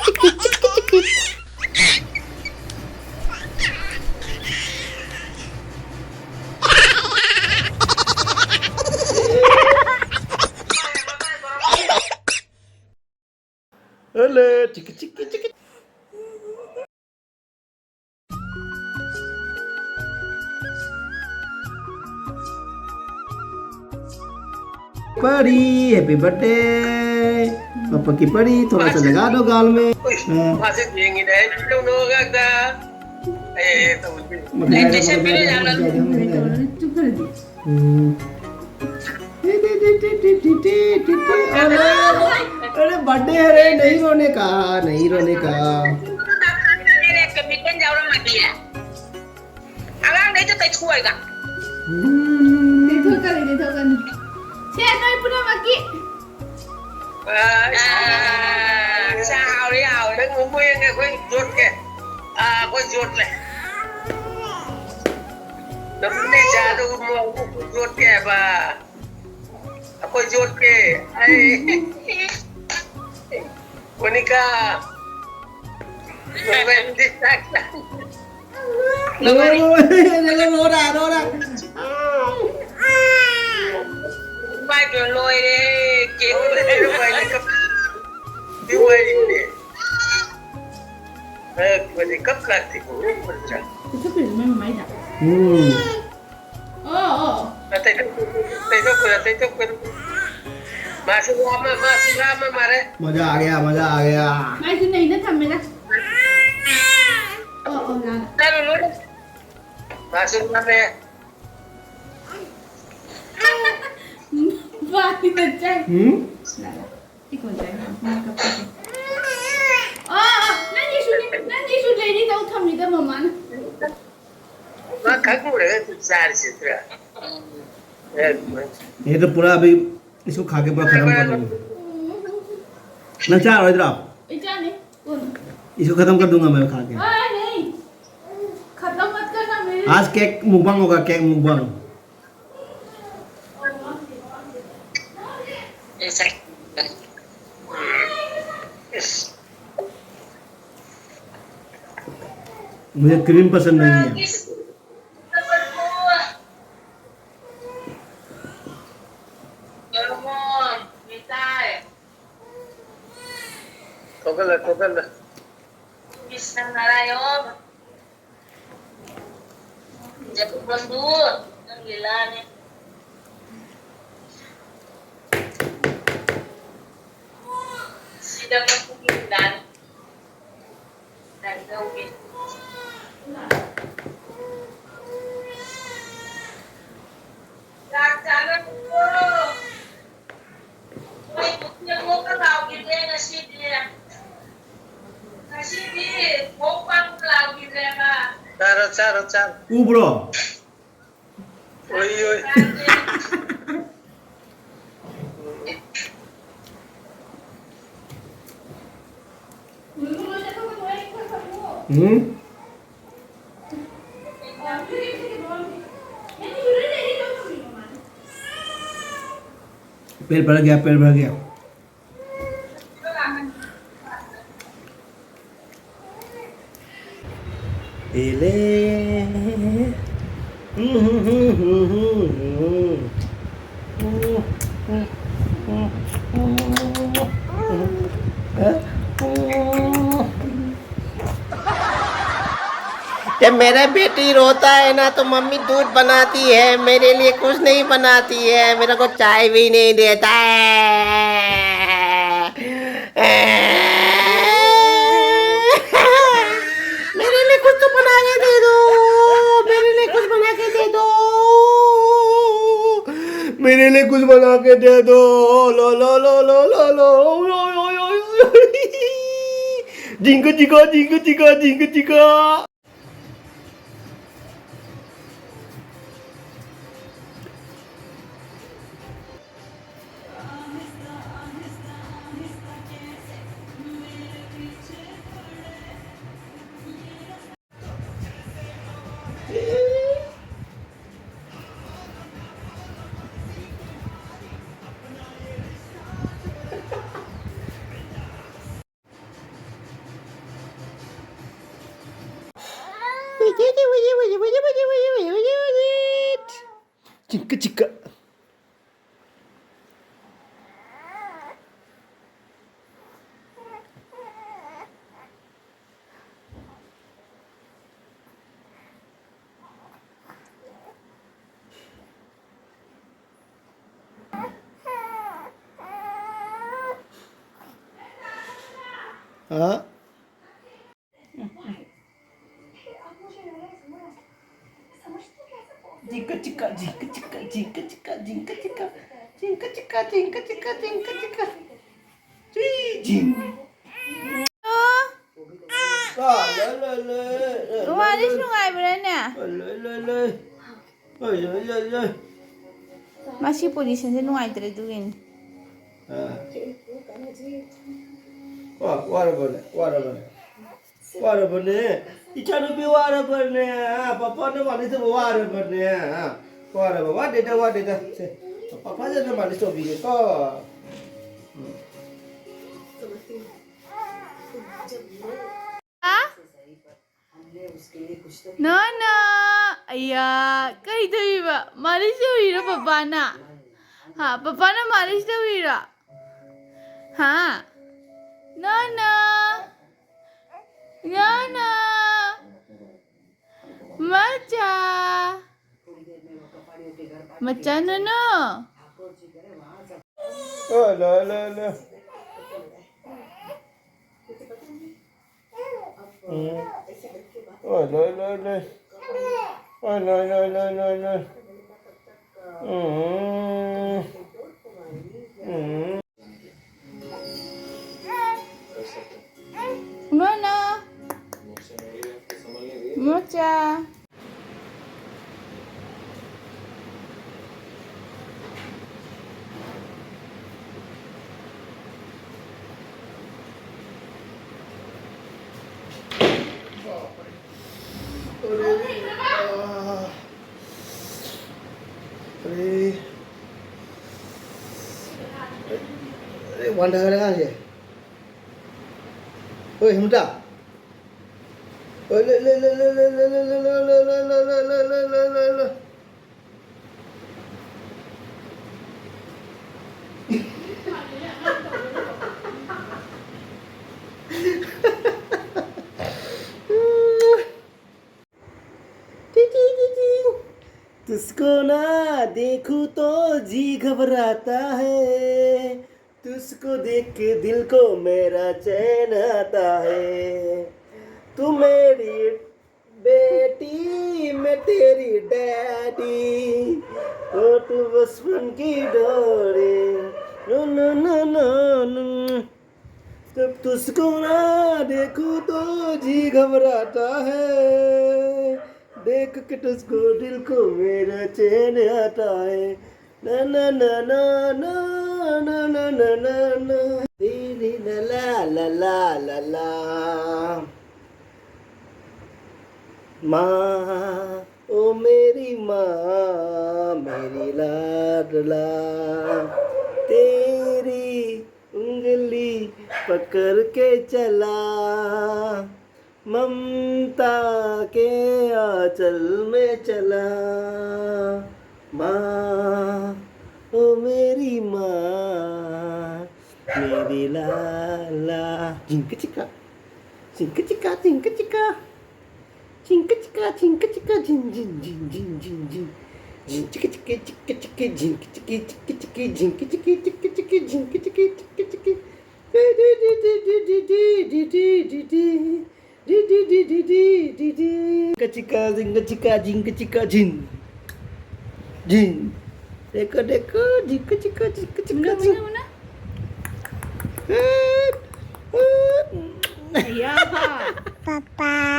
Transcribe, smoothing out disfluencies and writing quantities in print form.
Ole, cik cik cik. परी happy birthday पापा की परी थोड़ा सा लगा दो गाल में Masih dingin deh, itu nunggu kata. Tahu sih. अरे बर्थडे है रे नहीं रोने का नहीं रोने का Kemikian jauh orang mati ya. Alang đấy cho tay chui cả. Để thôi cần. Xe tôi pun nak maki. Sao đấy hào đấy ngủ nguyên này quên ruột kìa. Quên ruột này. Đấm đi ra đâu mua ruột kìa và quên ruột kìa. Monica. Jangan distraction. jangan Nora Bay rồi lôi đi kiếm lên rồi lại cấp đi quay đi vừa thì cấp là thì cũng rất quan trọng Cái thức này mấy máy đặt. tay thức mà sư ra mà đấy मजा आ गया Mai thứ này nó thầm mày đó. Là. đây rồi luôn mà sư ra đây Và thì thật chạy. Là. Cái con chạy nó cấp. Nó đi xuống đi đâu thầm gì đâu mà mắn. mà khắc mu đấy thực ra thì thế ये तो पूरा अभी इसको खा के पूरा खत्म कर दूंगा ना चार और इधर आओ Ý cha này. इसको खत्म कर दूंगा मैं खा के नहीं. खत्म मत करना मेरे. आज केक मुकबांग होगा केक मुकबांग मुझे क्रीम पसंद नहीं है Togal. Bis na narayon. Jatuh bandut. Ang gila niya. Sidang magpupundan. Dan gawin. Jalan po. Uy, bukyan mo ka daw. Gila na siya niya. Charo. Bro Oi. पेट भर गया Ele जब मेरा बेटी रोता है ना तो मम्मी दूध बनाती है मेरे लिए कुछ नहीं बनाती है मेरे को चाय भी नहीं देता है मेरे लिए कुछ तो बना के दे दो मेरे लिए कुछ बना के दे दो मेरे लिए कुछ बना के दे दो लो लो लो लो लो लो जिंग चिका चिंक चिक्क हाँ जिंका चिक्का जिंका चिक्का जिंका चिक्का जिंका चिक्का जिंका चिक्का जिंका चिक्का जिंका चिक्का जिंक Umalis nungaybrana. Masih position sa nungaybre dugin. वार बने इचानु भी वार बने पापा ने वाली से वार बने वार वार देता पापा जब वाली तो भी तो No, no. Ayan. Kahit ba? Malis na wira, papa na. Ha? Papa na malis na wira. Ha? No, no. No, no. Macha. Macha, no, no. oh la oh la oh no No, no. Macha. अरे वांडा करेगा ये ओए हिमटा ओए ले ले ले ले ले ले ले ले ले ले ले ले ले ले तुझको ना देखूं तो जी घबराता है तुझको देख के दिल को मेरा चैन आता है तू मेरी बेटी मैं तेरी डैडी ओ तू बचपन की डोरी no no no no no जब तुझको ना देखूं तो जी घबराता है देख के तुझको दिल को मेरा चैन आता है ना ना ना ना ना ना ना ना ना ना तेरी ला ला ला ला ला माँ ओ मेरी माँ मेरी लाडला तेरी उंगली पकड़ के चला ममता के आंचल में चला माँ ओ मेरी माँ मेरी लाला झिंक चिका झिंक चिका झिंक चिका झिंक चिका झिंक चिका झिन झिन झिन झिन झिन झिन झिन चिके चिके चिके चिके झिंक चिके चिके चिके झिंक चिके चिके चिके झिंक चिके चिके चिके चिका झिंक चिका झिंक चिका झिन झिन देखो देखो झिंक चिका झिंक चिका झिन Ayan ha. Papa.